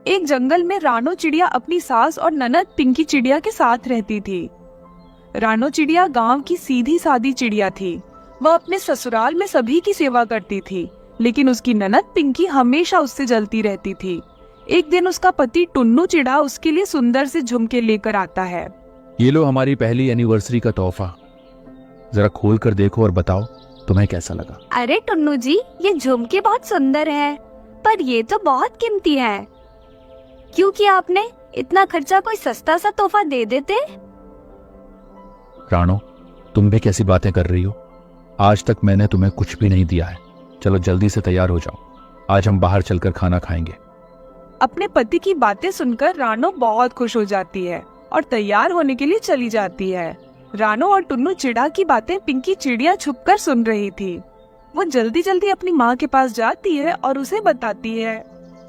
एक जंगल में रानो चिड़िया अपनी सास और ननद पिंकी चिड़िया के साथ रहती थी। रानो चिड़िया गांव की सीधी सादी चिड़िया थी। वह अपने ससुराल में सभी की सेवा करती थी, लेकिन उसकी ननद पिंकी हमेशा उससे जलती रहती थी। एक दिन उसका पति टुन्नू चिड़ा उसके लिए सुंदर से झुमके लेकर आता है। ये लो हमारी पहली एनिवर्सरी का तोहफा, जरा खोल कर देखो और बताओ तुम्हें कैसा लगा। अरे टुन्नू जी, ये झुमके बहुत सुंदर है, पर ये तो बहुत कीमती है। क्यों किया आपने इतना खर्चा? कोई सस्ता सा तोहफा दे देते। रानो, तुम भी कैसी बातें कर रही हो? आज तक मैंने तुम्हें कुछ भी नहीं दिया है। चलो जल्दी से तैयार हो जाओ, आज हम बाहर चलकर खाना खाएंगे। अपने पति की बातें सुनकर रानो बहुत खुश हो जाती है और तैयार होने के लिए चली जाती है। रानो और टुन्नू चिड़ा की बातें पिंकी चिड़िया छुपकर सुन रही थी। वो जल्दी जल्दी अपनी माँ के पास जाती है और उसे बताती है,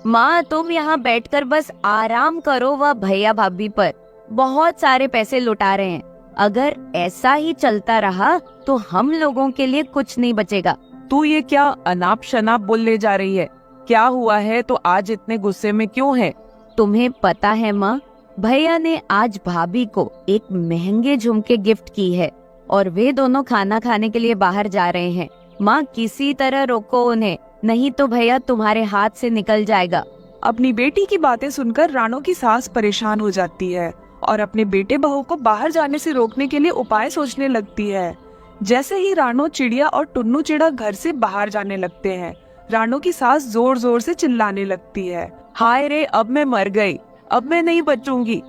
माँ तुम यहाँ बैठकर बस आराम करो, वह भैया भाभी पर बहुत सारे पैसे लुटा रहे हैं। अगर ऐसा ही चलता रहा तो हम लोगों के लिए कुछ नहीं बचेगा। तू ये क्या अनाप शनाप बोलने जा रही है? क्या हुआ है? तो आज इतने गुस्से में क्यों है? तुम्हें पता है माँ, भैया ने आज भाभी को एक महंगे झुमके गिफ्ट की है और वे दोनों खाना खाने के लिए बाहर जा रहे हैं। माँ किसी तरह रोको उन्हें, नहीं तो भैया तुम्हारे हाथ से निकल जाएगा। अपनी बेटी की बातें सुनकर रानो की सास परेशान हो जाती है और अपने बेटे बहू को बाहर जाने से रोकने के लिए उपाय सोचने लगती है। जैसे ही रानो चिड़िया और टुन्नू चिड़ा घर से बाहर जाने लगते हैं, रानो की सास जोर जोर से चिल्लाने लगती है, हाय रे, अब मैं मर गई, अब मैं नहीं बचूंगी।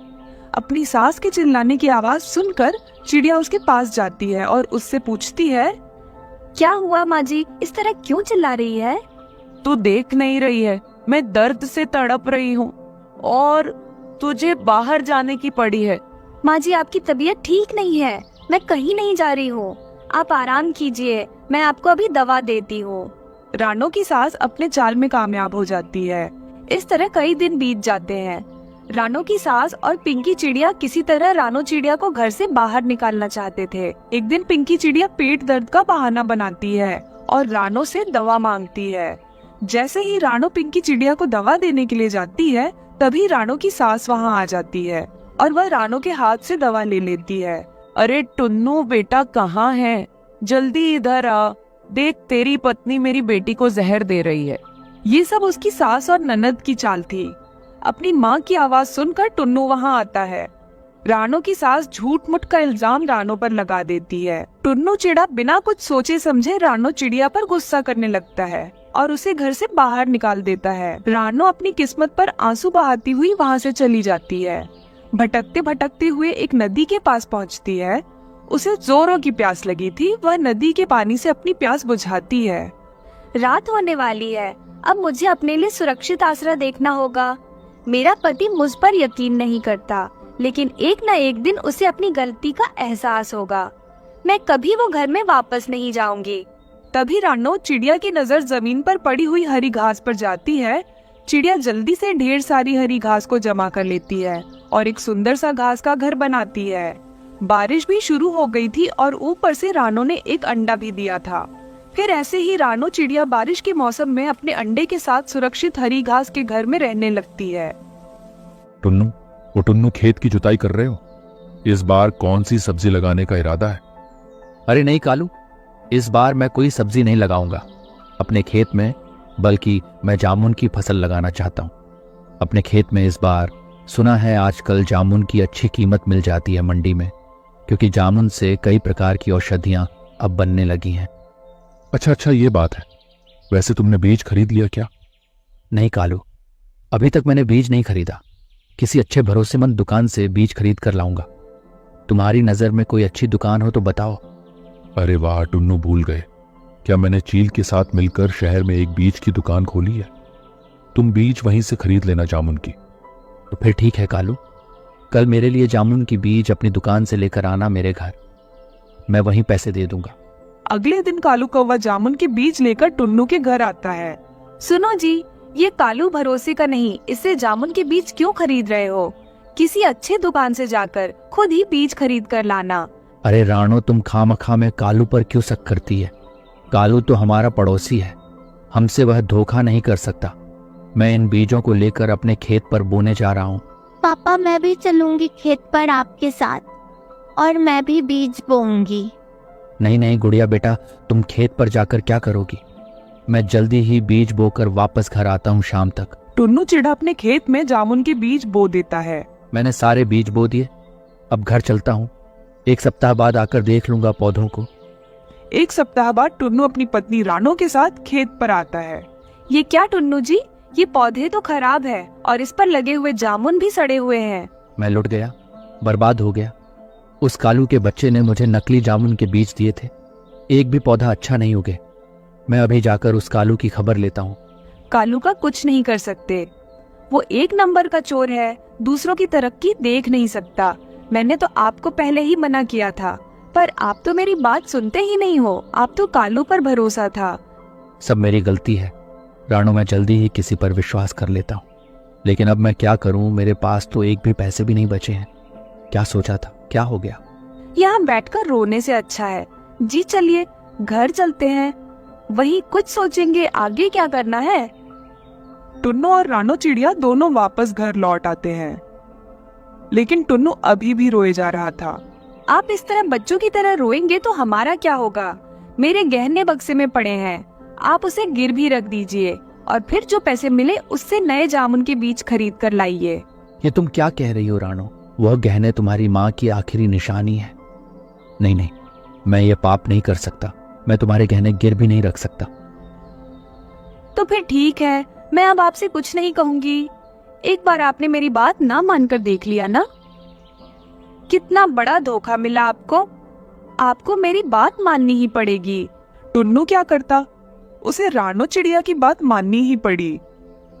अपनी सास के चिल्लाने की आवाज सुनकर चिड़िया उसके पास जाती है और उससे पूछती है, क्या हुआ माँ जी, इस तरह क्यों चिल्ला रही है? तू देख नहीं रही है, मैं दर्द से तड़प रही हूँ और तुझे बाहर जाने की पड़ी है। माँ जी आपकी तबीयत ठीक नहीं है, मैं कहीं नहीं जा रही हूँ, आप आराम कीजिए, मैं आपको अभी दवा देती हूँ। रानो की सास अपने चाल में कामयाब हो जाती है। इस तरह कई दिन बीत जाते हैं। रानो की सास और पिंकी चिड़िया किसी तरह रानो चिड़िया को घर से बाहर निकालना चाहते थे। एक दिन पिंकी चिड़िया पेट दर्द का बहाना बनाती है और रानो से दवा मांगती है। जैसे ही रानो पिंकी चिड़िया को दवा देने के लिए जाती है, तभी रानो की सास वहाँ आ जाती है और वह रानो के हाथ से दवा ले लेती है। अरे टुन्नू बेटा, कहाँ है? जल्दी इधर आ, देख तेरी पत्नी मेरी बेटी को जहर दे रही है। ये सब उसकी सास और ननद की चाल थी। अपनी माँ की आवाज सुनकर टुन्नू वहाँ आता है। रानो की सास झूठ मूठ का इल्जाम रानो पर लगा देती है। टुन्नू चिड़ा बिना कुछ सोचे समझे रानो चिड़िया पर गुस्सा करने लगता है और उसे घर से बाहर निकाल देता है। रानो अपनी किस्मत पर आंसू बहाती हुई वहाँ से चली जाती है। भटकते भटकते हुए एक नदी के पास पहुँचती है। उसे जोरों की प्यास लगी थी। वह नदी के पानी से अपनी प्यास बुझाती है। रात होने वाली है, अब मुझे अपने लिए सुरक्षित आसरा देखना होगा। मेरा पति मुझ पर यकीन नहीं करता, लेकिन एक न एक दिन उसे अपनी गलती का एहसास होगा। मैं कभी वो घर में वापस नहीं जाऊंगी। तभी रानो चिड़िया की नजर जमीन पर पड़ी हुई हरी घास पर जाती है। चिड़िया जल्दी से ढेर सारी हरी घास को जमा कर लेती है और एक सुंदर सा घास का घर बनाती है। बारिश भी शुरू हो गई थी और ऊपर से रानो ने एक अंडा भी दिया था। फिर ऐसे ही रानो चिड़िया बारिश के मौसम में अपने अंडे के साथ सुरक्षित हरी घास के घर में रहने लगती है। टुन्नू, वो टुन्नू खेत की जुताई कर रहे हो? इस बार कौन सी सब्जी लगाने का इरादा है? अरे नहीं कालू, इस बार मैं कोई सब्जी नहीं लगाऊंगा अपने खेत में, बल्कि मैं जामुन की फसल लगाना चाहता हूँ अपने खेत में। इस बार सुना है आजकल जामुन की अच्छी कीमत मिल जाती है मंडी में, क्योंकि जामुन से कई प्रकार की औषधियां अब बनने लगी हैं। अच्छा, ये बात है। वैसे तुमने बीज खरीद लिया क्या? नहीं कालू, अभी तक मैंने बीज नहीं खरीदा। किसी अच्छे भरोसेमंद दुकान से बीज खरीद कर लाऊंगा। तुम्हारी नजर में कोई अच्छी दुकान हो तो बताओ। अरे वाह टुन्नू, भूल गए क्या मैंने चील के साथ मिलकर शहर में एक बीज की दुकान खोली है। तुम बीज वहीं से खरीद लेना जामुन की। तो फिर ठीक है कालू, कल मेरे लिए जामुन की बीज अपनी दुकान से लेकर आना मेरे घर, मैं वहीं पैसे दे दूंगा। अगले दिन कालू कौवा जामुन के बीज लेकर टुन्नू के घर आता है। सुनो जी, ये कालू भरोसे का नहीं, इससे जामुन के बीज क्यों खरीद रहे हो? किसी अच्छे दुकान से जाकर खुद ही बीज खरीद कर लाना। अरे रानो, तुम खामखा में कालू पर क्यों शक करती है? कालू तो हमारा पड़ोसी है, हमसे वह धोखा नहीं कर सकता। मैं इन बीजों को लेकर अपने खेत पर बोने जा रहा हूँ। पापा मैं भी चलूंगी खेत पर आपके साथ, और मैं भी बीज बोऊंगी। नहीं नहीं गुड़िया बेटा, तुम खेत पर जाकर क्या करोगी? मैं जल्दी ही बीज बोकर वापस घर आता हूँ शाम तक। टुन्नू चिड़ा अपने खेत में जामुन के बीज बो देता है। मैंने सारे बीज बो दिए, अब घर चलता हूँ। 1 सप्ताह बाद आकर देख लूंगा पौधों को। 1 सप्ताह बाद टुन्नू अपनी पत्नी रानो के साथ खेत पर आता है। ये क्या टुन्नू जी, ये पौधे तो खराब है और इस पर लगे हुए जामुन भी सड़े हुए हैं। मैं लुट गया, बर्बाद हो गया। उस कालू के बच्चे ने मुझे नकली जामुन के बीज दिए थे। एक भी पौधा अच्छा नहीं उगे। मैं अभी जाकर उस कालू की खबर लेता हूँ। कालू का कुछ नहीं कर सकते, वो 1 नंबर का चोर है, दूसरों की तरक्की देख नहीं सकता। मैंने तो आपको पहले ही मना किया था, पर आप तो मेरी बात सुनते ही नहीं हो। आप तो कालू पर भरोसा था। सब मेरी गलती है रानो, मैं जल्दी ही किसी पर विश्वास कर लेता हूँ। लेकिन अब मैं क्या करूँ, मेरे पास तो एक भी पैसे भी नहीं बचे हैं। क्या सोचा था, क्या हो गया? यहाँ बैठकर रोने से अच्छा है जी चलिए घर चलते हैं, वही कुछ सोचेंगे आगे क्या करना है। टुन्नू और रानो चिड़िया दोनों वापस घर लौट आते हैं, लेकिन टुन्नू अभी भी रोए जा रहा था। आप इस तरह बच्चों की तरह रोएंगे तो हमारा क्या होगा? मेरे गहने बक्से में पड़े हैं, आप उसे गिर भी रख दीजिए और फिर जो पैसे मिले उससे नए जामुन के बीज खरीद कर लाइए। ये तुम क्या कह रही हो रानो? वह गहने तुम्हारी माँ की आखिरी निशानी है। नहीं नहीं, मैं ये पाप नहीं कर सकता। मैं तुम्हारे गहने गिर भी नहीं रख सकता। तो फिर ठीक है, मैं अब आपसे कुछ नहीं कहूंगी। एक बार आपने मेरी बात ना मानकर देख लिया ना, कितना बड़ा धोखा मिला आपको। आपको मेरी बात माननी ही पड़ेगी। टुन्नू क्या करता, उसे रानो चिड़िया की बात माननी ही पड़ी।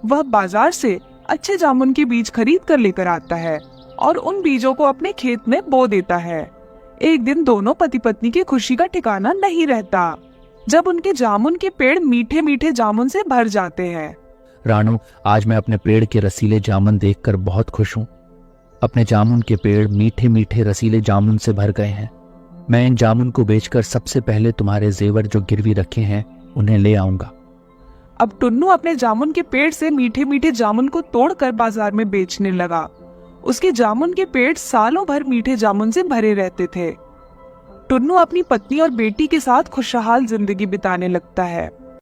वह बाजार से अच्छे जामुन के बीज खरीद कर लेकर आता है और उन बीजों को अपने खेत में बो देता है। एक दिन दोनों पति पत्नी की खुशी का ठिकाना नहीं रहता जब उनके जामुन के पेड़ मीठे मीठे जामुन से भर जाते हैं। रानो, आज मैं अपने पेड़ के रसीले जामुन देखकर बहुत खुश हूँ। अपने जामुन के पेड़ मीठे मीठे रसीले जामुन से भर गए हैं। मैं इन जामुन को बेचकर सबसे पहले तुम्हारे जेवर जो गिरवी रखे हैं उन्हें ले आऊंगा। अब टुन्नू अपने जामुन के पेड़ से मीठे मीठे जामुन को तोड़कर बाजार में बेचने लगा। उसके जामुन के पेड़ सालों भर मीठे जामुन से भरे रहते थे। टुन्नू अपनी पत्नी और बेटी के साथ खुशहाल जिंदगी बिताने लगता है।